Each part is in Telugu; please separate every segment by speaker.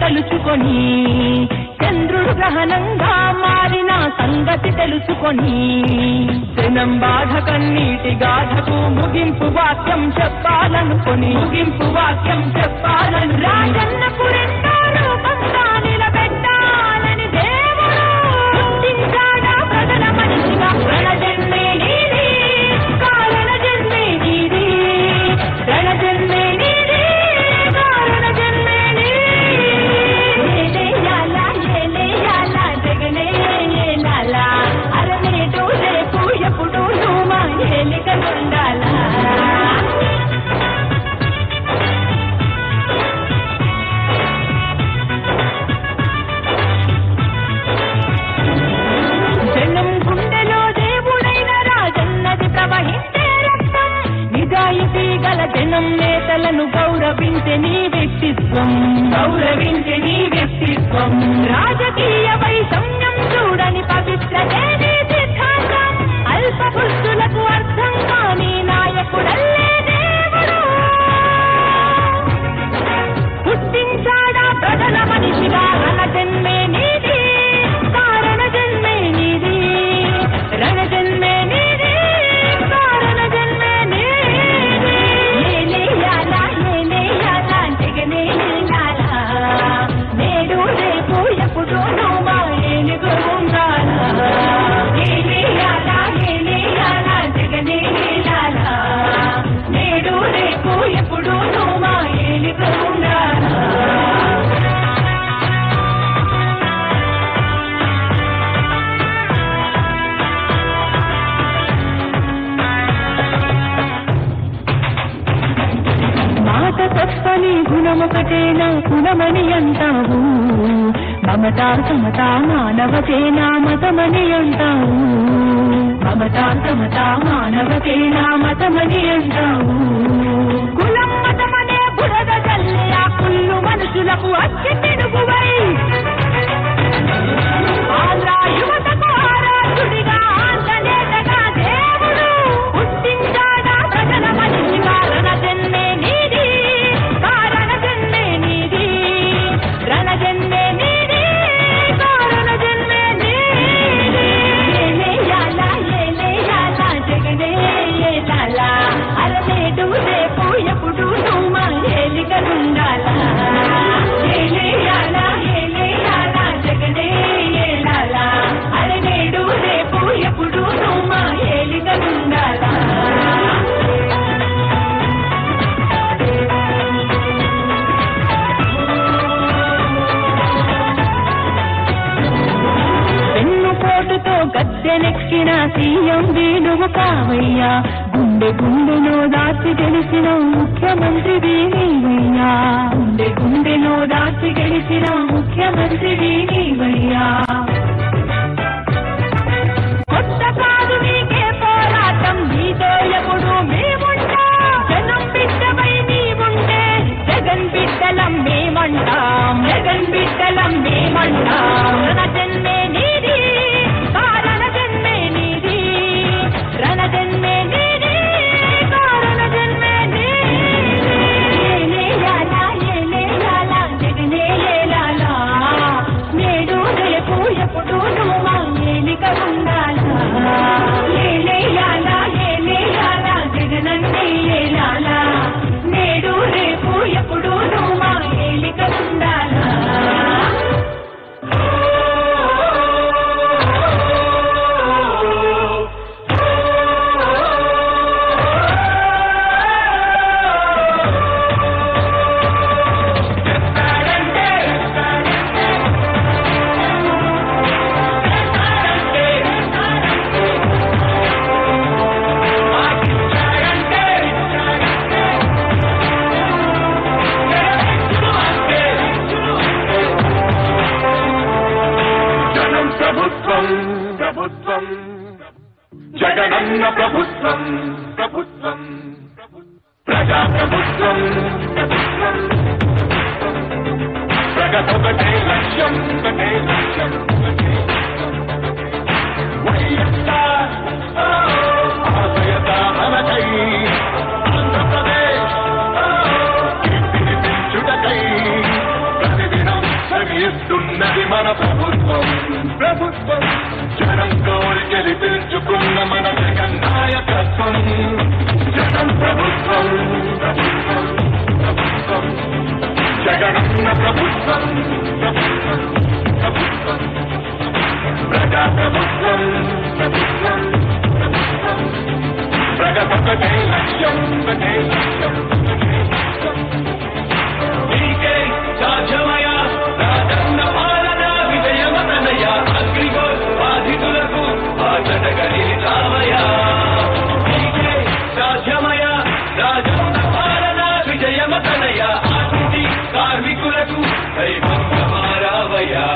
Speaker 1: తలుచుకొని చంద్రుడు గ్రహణంగా మారిన సంగతి తెలుసుకొని జనం బాధ కన్నీటి గాథకు ముగింపు వాక్యం చెప్పాలని రాజన్నకు రెండో రూపంగా నిలబెట్టాలని దేవుడు పుట్టించాడా ప్రజల మనిషిగా. రణజన్మే నీది, కారణ జన్మే నీది, రణజన్మే నీది, కారణ జన్మే నీది. ఏలేయాలా ఏలేయాలా జగనే ఏలాలా, అరనేటు రేపు ఎప్పుడు నువ్వు మా ఏలికనుండాలా. జనం గుండెలో దేవుడైన రాజన్నది ప్రవహించే రక్తం, నిజాయితీ గల జనం నేతలను గౌరవించే నీ వ్యక్తిత్వం, రాజకీయ వైషమ్యం చూడని పవిత్రతే నీ సిద్ధాంతం, అల్ప బుద్ధులకు అర్థం కాని నాయకుడల్లే దేవుడు పుట్టించాడా ప్రజల మనిషిగా. రణజన్మే నీది, కారణ జన్మే నీది, రణజన్మే నీది, కారణ జన్మే నీది. ఏలేయాలా ఏలేయాలా జగనే ఏలాలా, నేడు రేపు ఎప్పుడు నువ్వు మా ఏలుగు ఉండాలా. ఏలేయాలా ఏలేయాలా జగనే ఏలాలా, నేడు రేపు ఎప్పుడు నువ్వు మా ఏలుగు ఉండాలా. మాట తప్పని గుణమొకటేనా గుణమని అంటావు, మమతా సమతా మానవతేనా మతమని అంటావు, మమతా సమతా మానవతేనా మతమని అంటావు. కులం మతమనే బురద జల్లే ఆ కుళ్ళు మనుషులకు అచ్చి తిరుగువై ఆంధ్ర యువతకు ఆరాధుడిగా ఆంధ్రనేతగా దేవుడు పుట్టించాడా ప్రజల మనిషిగా. రణజన్మే నీది, కారణ జన్మే నీది, రణజన్మే నీది, కారణ జన్మే నీది. ఏలేయాలా ఏలేయాలా జగనే ఏలాలా, అరనేడు రేపు ఎప్పుడు నువ్వు మా ఏలికనుండాలా. ఏలేయాలా ఏలేయాలా జగనే ఏలాలా, అరనేడు రేపు ఎప్పుడు నువ్వు మా ఏలికనుండాలా. వెన్నుపోటుతో గద్దెనెక్కిన సీఎం వేణువు కావయ్యా, గుండె గుండెలో దాచి గెలిచిన ముఖ్యమంత్రి నీవయ్యా, గుండె గుండెలో దాచి గెలిచిన ముఖ్యమంత్రి నీవయ్యా. కొత్త కాదు నీకే పోరాటం, నీతో ఎప్పుడు మేముంటా, జనం బిడ్డపై నీవుంటే జగన్ బిడ్డలం మేమంటాం, జగన్ బిడ్డలం మేమంటాం. రణజన్మే నీది, కారణ జన్మే నీది, రణజన్మే నీది, కారణ జన్మే నీది. ఏలేయాలా ఏలేయాలా జగనే ఏలాలా, నేడు రేపు ఎప్పుడు నువ్వు మా ఏలిక ఉండాలా. ఏలేయాలా ఏలేయాలా జగనన్నే ఏలాలా, నేడు రేపు ఎప్పుడు నువ్వు మా ఏలిక ఉండాలా.
Speaker 2: ప్రభుత్వం జగనన్న ప్రభుత్వం, ప్రభుత్వం ప్రజా ప్రభుత్వం, ప్రభుత్వం ప్రగతొకటే లక్ష్యం, ఒకటే లక్ష్యం, ఒకటే వైఎస్ఆర్ ఆశయ సాధనకై ఆంధ్రప్రదేశ్ కీర్తిని పెంచుటకై ప్రతిదినం జగన్ ప్రభుత్వం జగనన్న ప్రభుత్వం ప్రజా ప్రభుత్వం ప్రగతొకటే లక్ష్యం నీకే సాధ్యమయ రాజన్న పాలన విజయమతనయ అగ్రిగోల్ బాధితులకు ఆచటగని రామయ నీకే సాధ్యమయ రాజన్న పాలన విజయమతనయ ఆర్టీసీ కార్మికులకు దైవంగా మారావయ్యా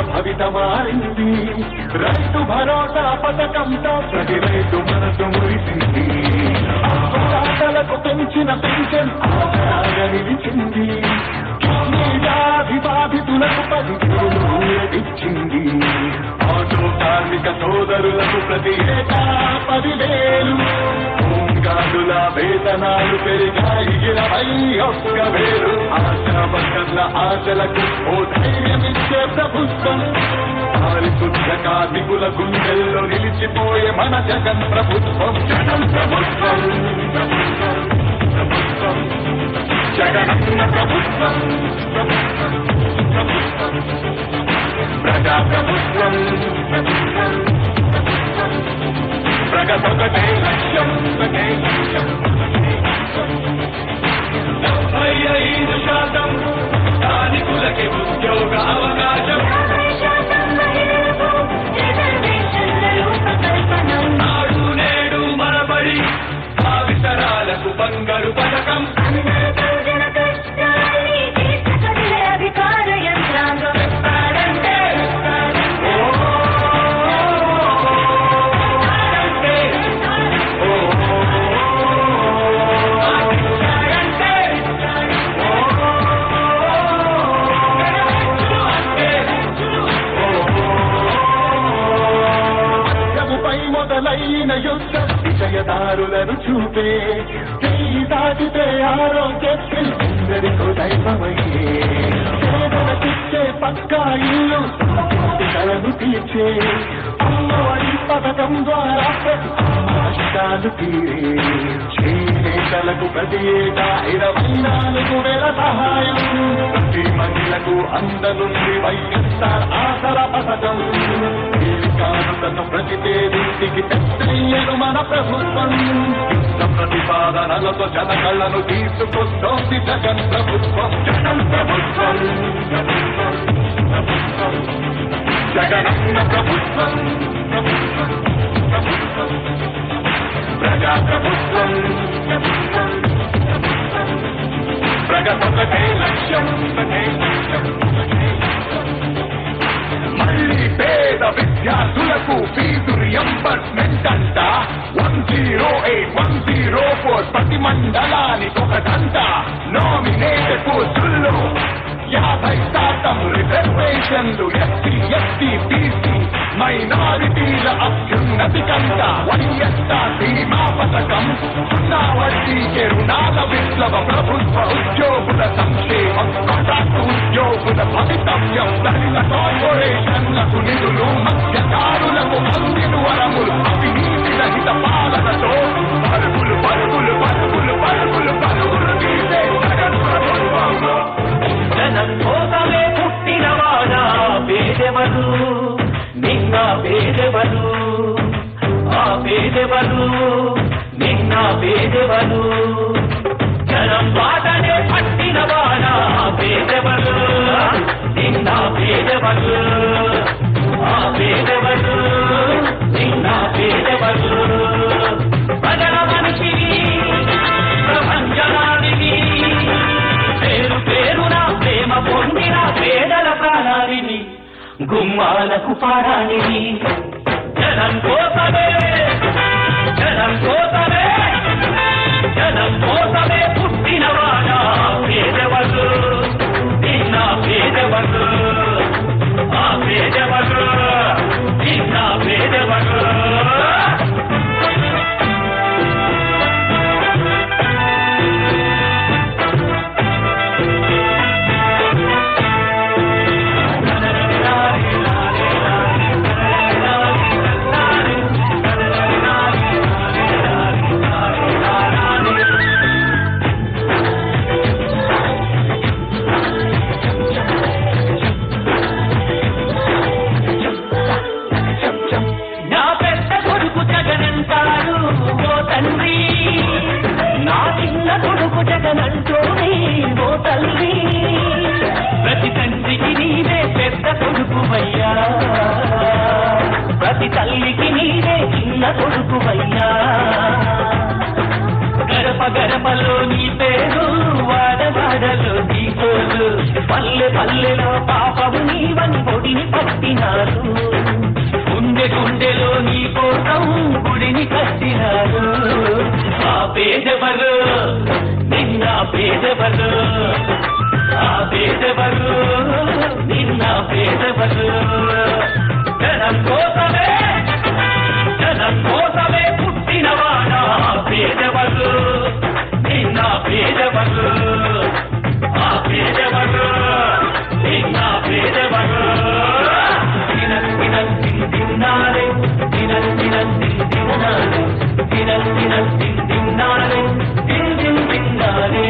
Speaker 2: భవిత మారింది రైతు భరోసా పథకంతో ప్రతి రైతు మనసు మురిసింది ఆటలకు పెంచిన పెన్షన్ ఆధారంగా నిలిచింది వ్యాధి బాధితులకు 10,000 ఇచ్చింది ఆటో కార్మిక సోదరులకు ప్రతి ఏటా 10,000 హోంగార్డుల వేతనాలు పెరిగాయి 21,000 ఆశా వర్కర్ల ఆశలకు ఓ ధైర్యమిచ్చే ప్రభుత్వం పారిశుద్ధ కార్మికుల గుండెల్లో నిలిచిపోయే మన జగన్ ప్రభుత్వం జగన్ ప్రభుత్వం జగనన్న ప్రభుత్వం ప్రజా ప్రభుత్వం ప్రగతొకటే లక్ష్యం 75% స్థానికులకి ఉద్యోగ అవకాశం నాడు నేడు మనబడి భావితరాలకు బంగారు పథకం
Speaker 1: అధికార యంత్రాంగం
Speaker 2: మొదలైన యుద్ధ విజయదారులను చూపే చేయి దాటితే ఆరోగ్యశ్రీందరికో దైవమయ్యే పేదలకిచ్చే పక్కా ఇల్లు కలను తీర్చే అమ్మఒడి పథకం ద్వారా కష్టాలు తీరే చేనేతలకు ప్రతి ఏటా 24,000 సహాయం ప్రతి మహిళకు అందనుంది వైఎస్ఆర్ ఆసరా పథకం కానుకను ప్రతి పేదింటికి పెద్దయ్యను మన ప్రభుత్వం యుద్ధ ప్రతిపాదనలతో జనకళ్లను తీసుకొస్తోంది జగన్ ప్రభుత్వం జగన్ ప్రభుత్వం జగనన్న ప్రభుత్వం ప్రజా ప్రభుత్వం ప్రగతొకటే లక్ష్యం మళ్ళీ పేద విద్యార్థులకు ఫీజు రియంబర్స్మెంట్ అంట 108,104 ప్రతి మండలానికి ఒకటంట నామినేటెడ్ పోస్టుల్లో 50% రిజర్వేషన్లు ఎస్సీ ఎస్టీ బీసీ మైనారిటీల అభ్యున్నతి కంట వైఎస్ఆర్ బీమా పథకం 0 వడ్డీకే రుణాల విప్లవ ప్రభుత్వ ఉద్యోగుల సంక్షేమం కాంట్రాక్టు ఉద్యోగుల భవితవ్యం దళిత కార్పొరేషన్లకు నిధులు మత్స్యకారులకు అందిన వరములు అవినీతి రహిత పాలనతో పరుగులు పరుగులు పరుగులు పరుగులు పరుగులు తీసే జగన్ ప్రభుత్వంలో
Speaker 3: జనం కోసమే పుట్టినవాడా పేదెవరు నిన్న పేదెవరు ఆ పేదెవరు నిన్న పేదెవరు జనం బాటనే పట్టినవాడా పేదెవరు నిన్న పేదెవరు ఆ పేదెవరు నిన్న పేదెవరు ప్రజల మనిషిని ప్రపంచనాడిని పేరు పేరున ప్రేమ పొందిన పేదల ప్రాణాలిని గుమ్మాలకు పారాణిని జనం కోసమే జనం కోసమే జనం కోసమే పుట్టినవాడా పేదవరు నిన్న పేదవరు ఆ పేద కొడుకువయ్యా, ప్రతి తల్లికి నీవే చిన్న కొడుకువయ్యా. గడప గడపలో నీ పేరు, వాడవాడలో నీ తోలు, పల్లె పల్లెలో పాపము నీవని పొడిని పట్టినారు. గుండె గుండెలో నీ కోసం గుడిని కట్టినారు. ఆ పేదవరు నిన్న పేదవరు, ఆ పేదవరు నిన్న పేదవరు. జనం కోసమే జనం కోసమే పుట్టినవాడా పేదవరు నిన్న పేదవరు, ఆ పేదవరు నిన్న పేదవరు. తిన్నారే తిన్నారే తిన్నారే తిన్నారే.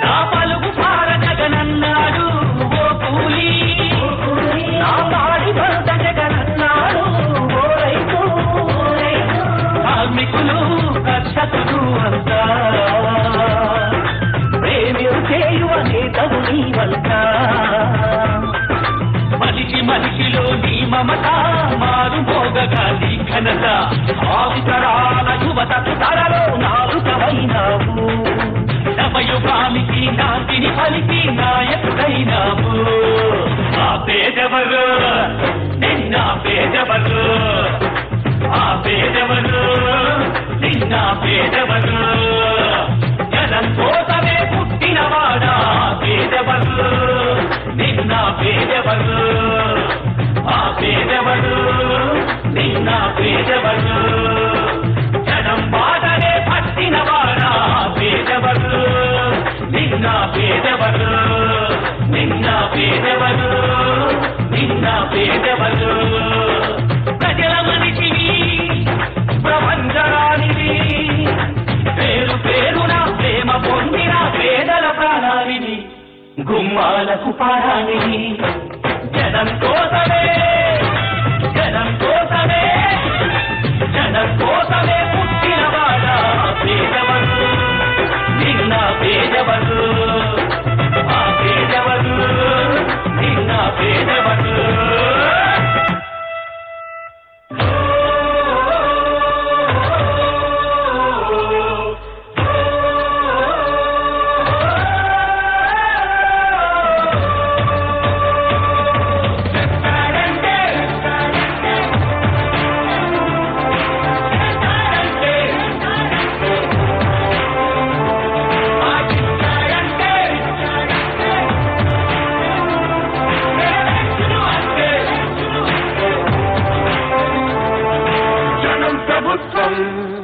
Speaker 3: నా పలుకు పార జగనన్నాడు ఓ కూలి, నా పాడి భర్త జగనన్నాడు ఓ రైతు. కార్మికులు కర్షకులు అంతా ప్రేమియు చేయువ నేతవు నీవంతా. మనిషి మనిషిలో నీ మమత, మారు మోగగా నీ ఘనత. ఆవితరాల యువతకు తరలో నాలుకవైనావు, నవయుగానికి నాటిని పలికి నాయకుడైనావు. ఆ పేదవరు నిన్న పేదవరు, ఆ పేదవరు నిన్న పేదవరు. జనం కోసమే పుట్టినవాడా పేదవరు నిన్న పేదవరు, ఆ పేదవరు నిన్న పేదవరు. జనం బాటనే పట్టినవాడా పేదవరు నిన్న పేదవరు, నిన్న పేదవరు నిన్న పేదవరు. ప్రజల మనిషిని ప్రపంచరానివి, పేరు పేరున ప్రేమ పొందిన పేదల ప్రాణానివి, గుమ్మాలకు పారానివి. జనం కోసమే జనం కోసమే జనం కోసమే పుట్టినవాడా పేదవరు నిన్న పేదవరు, ఆ పేదవరు నిన్న పేదవరు.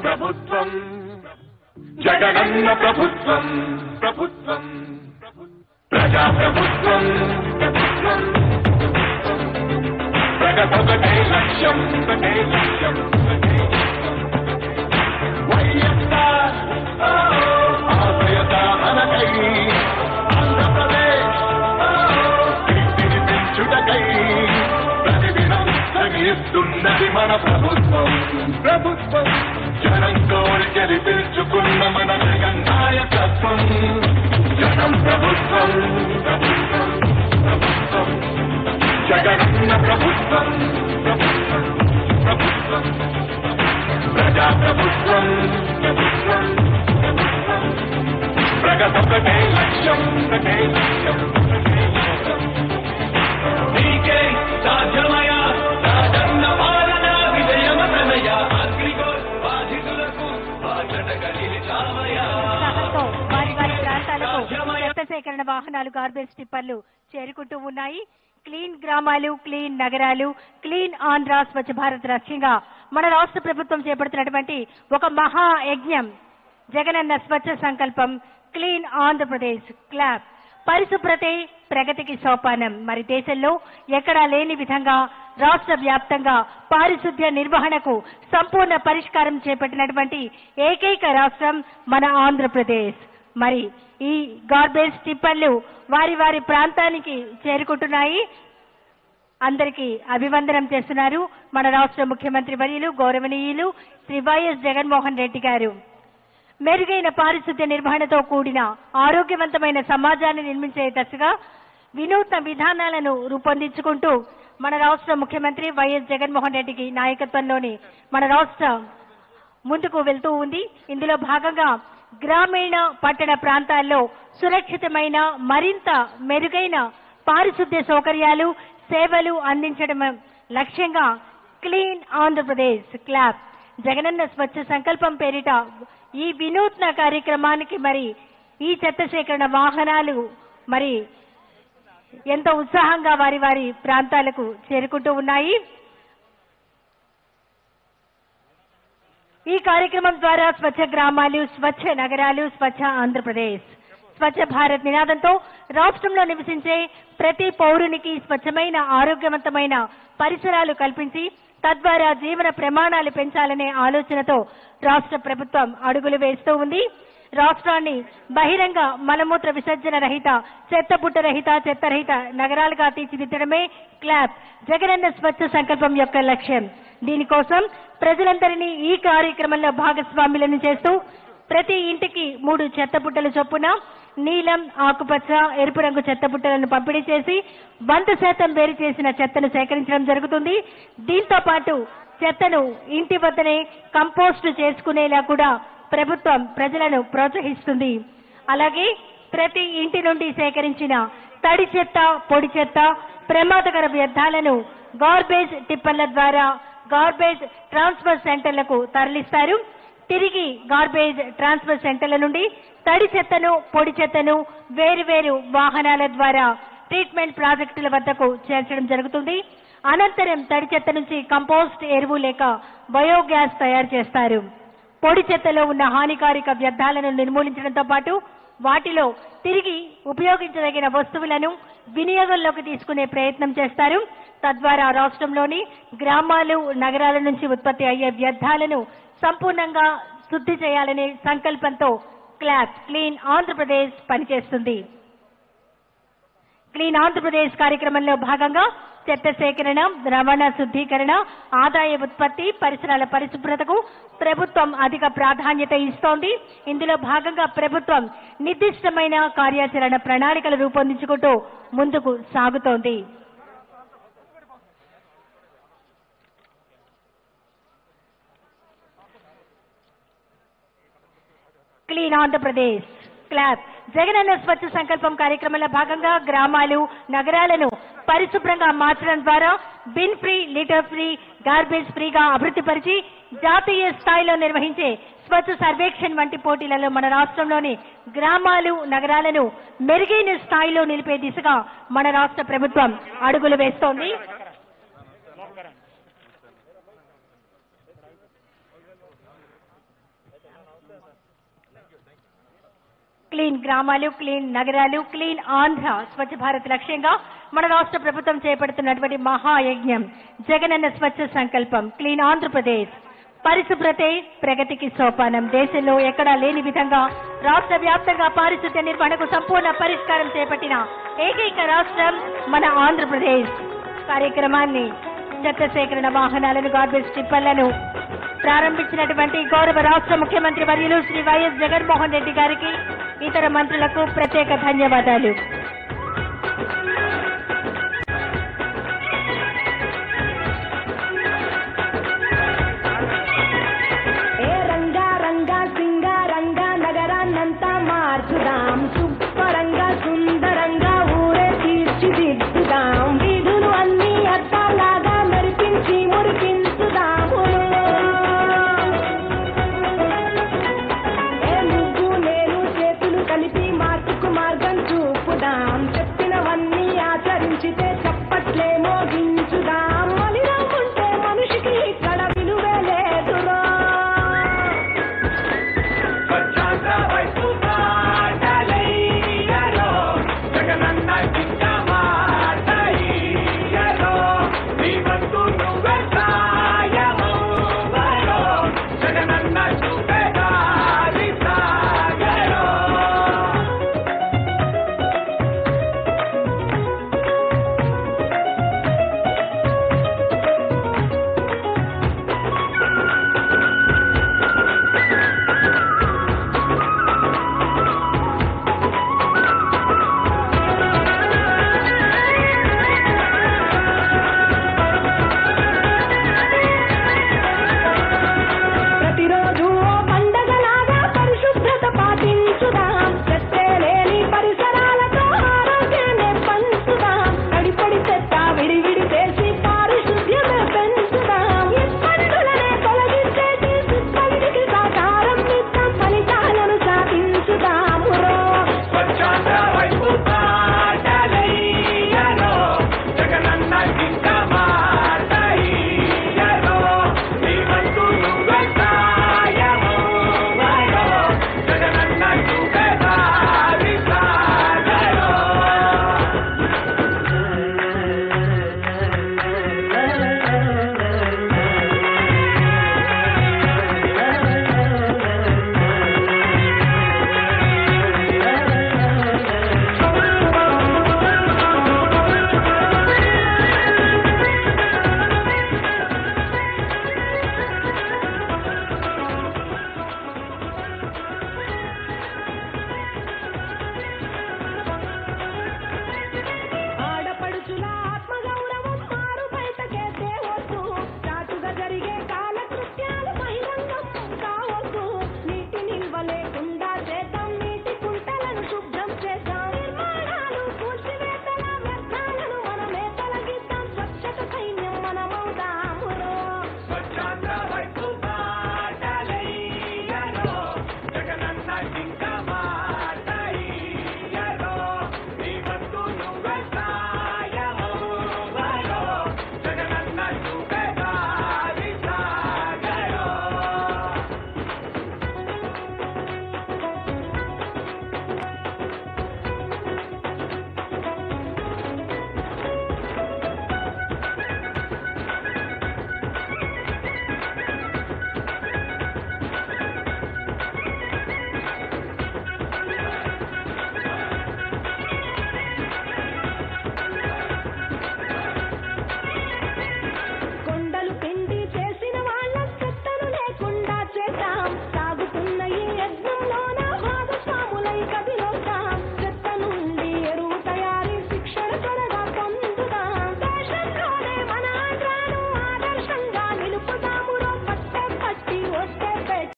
Speaker 2: ప్రభుత్వం జగనన్న ప్రభుత్వం, ప్రభుత్వం ప్రజా ప్రభుత్వం, ప్రభుత్వం ప్రగతొకటే లక్ష్యం, ఒకటే లక్ష్యం, ఒకటే వైఎస్ఆర్ ఆశయ సాధనకై ఆంధ్రప్రదేశ్ కీర్తిని పెంచుటకై ప్రతిదినం శ్రమిస్తున్నది మన ప్రభుత్వం, ప్రభుత్వం జనం కోరి గెలిపించుకున్న మన జగన్ నాయకత్వం. జనం ప్రభుత్వం, ప్రభుత్వం ప్రభుత్వం జగనన్న ప్రభుత్వం, ప్రభుత్వం ప్రభుత్వం ప్రజా ప్రభుత్వం, ప్రభుత్వం ప్రభుత్వం ప్రగతొకటే లక్ష్యం, ఒకటే లక్ష్యం, ఒకటే లక్ష్యం. నీకే సాధ్యమయ సాధన్న పాలన విజయమతనయ అగ్రిగోల్ బాధితులకు బాధ్యతగా నిలిచామయ.
Speaker 4: వారి వారి ప్రాంతాలకు చెత్త సేకరణ వాహనాలు, గార్బేజ్ టిప్పర్లు చేరుకుంటూ ఉన్నాయి. క్లీన్ గ్రామాలు, క్లీన్ నగరాలు, క్లీన్ ఆంధ్ర, స్వచ్ఛ భారత్ లక్ష్యంగా మన రాష్ట్ర ప్రభుత్వం చేపడుతున్నటువంటి ఒక మహా యజ్ఞం జగనన్న స్వచ్ఛ సంకల్పం క్లీన్ ఆంధ్రప్రదేశ్ క్లాబ్. పరిశుభ్రతే ప్రగతికి సోపానం. మరి దేశంలో ఎక్కడా లేని విధంగా రాష్ట్ర వ్యాప్తంగా పారిశుద్ధ్య నిర్వహణకు సంపూర్ణ పరిష్కారం చేపట్టినటువంటి ఏకైక రాష్ట్రం మన ఆంధ్రప్రదేశ్. మరి ఈ గార్బేజ్ టిప్పర్లు వారి వారి ప్రాంతానికి చేరుకుంటున్నాయి. అందరికీ అభివందనం చేస్తున్నారు మన రాష్ట్ర ముఖ్యమంత్రి వర్యులు గౌరవనీయులు శ్రీ వైఎస్ జగన్మోహన్ రెడ్డి గారు. మెరుగైన పారిశుద్ధ్య నిర్వహణతో కూడిన ఆరోగ్యవంతమైన సమాజాన్ని నిర్మించే దశగా వినూత్న విధానాలను రూపొందించుకుంటూ మన రాష్ట్ర ముఖ్యమంత్రి వైఎస్ జగన్మోహన్ రెడ్డికి నాయకత్వంలోని మన రాష్ట్రం ముందుకు వెళ్తూ ఉంది. ఇందులో భాగంగా గ్రామీణ పట్టణ ప్రాంతాల్లో సురక్షితమైన మరింత మెరుగైన పారిశుద్ధ్య సౌకర్యాలు సేవలు అందించడం లక్ష్యంగా క్లీన్ ఆంధ్రప్రదేశ్ క్లాబ్ జగనన్న స్వచ్ఛ సంకల్పం పేరిట ఈ వినూత్న కార్యక్రమానికి మరి ఈ చెత్త సేకరణ వాహనాలు మరి ఎంతో ఉత్సాహంగా వారి వారి ప్రాంతాలకు చేరుకుంటూ ఉన్నాయి. ఈ కార్యక్రమం ద్వారా స్వచ్ఛ గ్రామాలు, స్వచ్ఛ నగరాలు, స్వచ్ఛ ఆంధ్రప్రదేశ్, స్వచ్ఛ భారత్ నినాదంతో రాష్ట్రంలో నివసించే ప్రతి పౌరునికి స్వచ్ఛమైన ఆరోగ్యవంతమైన పరిసరాలు కల్పించి తద్వారా జీవన ప్రమాణాలు పెంచాలనే ఆలోచనతో రాష్ట్ర ప్రభుత్వం అడుగులు వేస్తూ ఉంది. రాష్ట్రాన్ని బహిరంగ మలమూత్ర విసర్జన రహిత, చెత్తపుట్ట రహిత, చెత్తరహిత నగరాలుగా తీర్చిదిద్దడమే క్లాబ్ జగనన్న స్వచ్ఛ సంకల్పం యొక్క లక్ష్యం. దీనికోసం ప్రజలందరినీ ఈ కార్యక్రమంలో భాగస్వాములను చేస్తూ ప్రతి ఇంటికి 3 చెత్తపుట్టల చొప్పున నీలం, ఆకుపచ్చ, ఎరుపు రంగు చెత్తపుట్టలను పంపిణీ చేసి 100% వేరు చేసిన చెత్తను సేకరించడం జరుగుతుంది. దీంతో పాటు చెత్తను ఇంటి వద్దనే కంపోస్ట్ చేసుకునేలా కూడా ప్రభుత్వం ప్రజలను ప్రోత్సహిస్తుంది. అలాగే ప్రతి ఇంటి నుండి సేకరించిన తడి చెత్త, పొడి చెత్త, ప్రమాదకర వ్యర్థాలను గార్బేజ్ టిప్పర్ల ద్వారా గార్బేజ్ ట్రాన్స్ఫర్ సెంటర్లకు తరలిస్తారు. తిరిగి గార్బేజ్ ట్రాన్స్ఫర్ సెంటర్ల నుండి తడి చెత్తను, పొడి చెత్తను వేరువేరు వాహనాల ద్వారా ట్రీట్మెంట్ ప్రాజెక్టుల వద్దకు చేర్చడం జరుగుతుంది. అనంతరం తడి చెత్త నుంచి కంపోస్ట్ ఎరువు లేక బయోగ్యాస్ తయారు చేస్తారు. పొడి చెత్తలో ఉన్న హానికారక వ్యర్థాలను నిర్మూలించడంతో పాటు వాటిలో తిరిగి ఉపయోగించదగిన వస్తువులను వినియోగంలోకి తీసుకునే ప్రయత్నం చేస్తారు. తద్వారా రాష్ట్రంలోని గ్రామాలు, నగరాల నుంచి ఉత్పత్తి అయ్యే వ్యర్థాలను సంపూర్ణంగా శుద్ధి చేయాలనే సంకల్పంతో క్లాబ్ క్లీన్ ఆంధ్రప్రదేశ్ పనిచేస్తుంది. క్లీన్ ఆంధ్రప్రదేశ్ కార్యక్రమంలో భాగంగా చెత్త సేకరణ, రవాణా శుద్ధీకరణ, ఆదాయ ఉత్పత్తి, పరిసరాల పరిశుభ్రతకు ప్రభుత్వం అధిక ప్రాధాన్యత ఇస్తోంది. ఇందులో భాగంగా ప్రభుత్వం నిర్దిష్టమైన కార్యాచరణ ప్రణాళికలు రూపొందించుకుంటూ ముందుకు సాగుతోంది. క్లీన్ ఆంధ్రప్రదేశ్ క్లాబ్ జగనన్న స్వచ్ఛ సంకల్పం కార్యక్రమంలో భాగంగా గ్రామాలు, నగరాలను పరిశుభ్రంగా మార్చడం ద్వారా bin free, litre free, garbage ఫ్రీగా అభివృద్ధిపరిచి జాతీయ స్థాయిలో నిర్వహించే స్వచ్ఛ సర్వేక్షణ్ వంటి పోటీలలో మన రాష్ట్రంలోని గ్రామాలు, నగరాలను మెరుగైన స్థాయిలో నిలిపే దిశగా మన రాష్ట్ర ప్రభుత్వం అడుగులు వేస్తోంది. క్లీన్ గ్రామాలు, క్లీన్ నగరాలు, క్లీన్ ఆంధ్ర, స్వచ్ఛ భారత్ లక్ష్యంగా మన రాష్ట్ర ప్రభుత్వం చేపడుతున్నటువంటి మహాయజ్ఞం జగనన్న స్వచ్ఛ సంకల్పం క్లీన్ ఆంధ్రప్రదేశ్. పరిశుభ్రతే ప్రగతికి సోపానం. దేశంలో ఎక్కడా లేని విధంగా రాష్ట్ర వ్యాప్తంగా పారిశుద్ధ్య నిర్వహణకు సంపూర్ణ పరిష్కారం చేపట్టిన ఏకైక రాష్ట్రం మన ఆంధ్రప్రదేశ్. కార్యక్రమాన్ని చెత్త సేకరణ వాహనాలను, గార్బేజ్ టిప్పర్లను ప్రారంభించినటువంటి గౌరవ రాష్ట్ర ముఖ్యమంత్రి వర్యులు శ్రీ వైఎస్ జగన్మోహన్ రెడ్డి గారికి, ఇతర మంత్రులకు ప్రత్యేక ధన్యవాదాలు.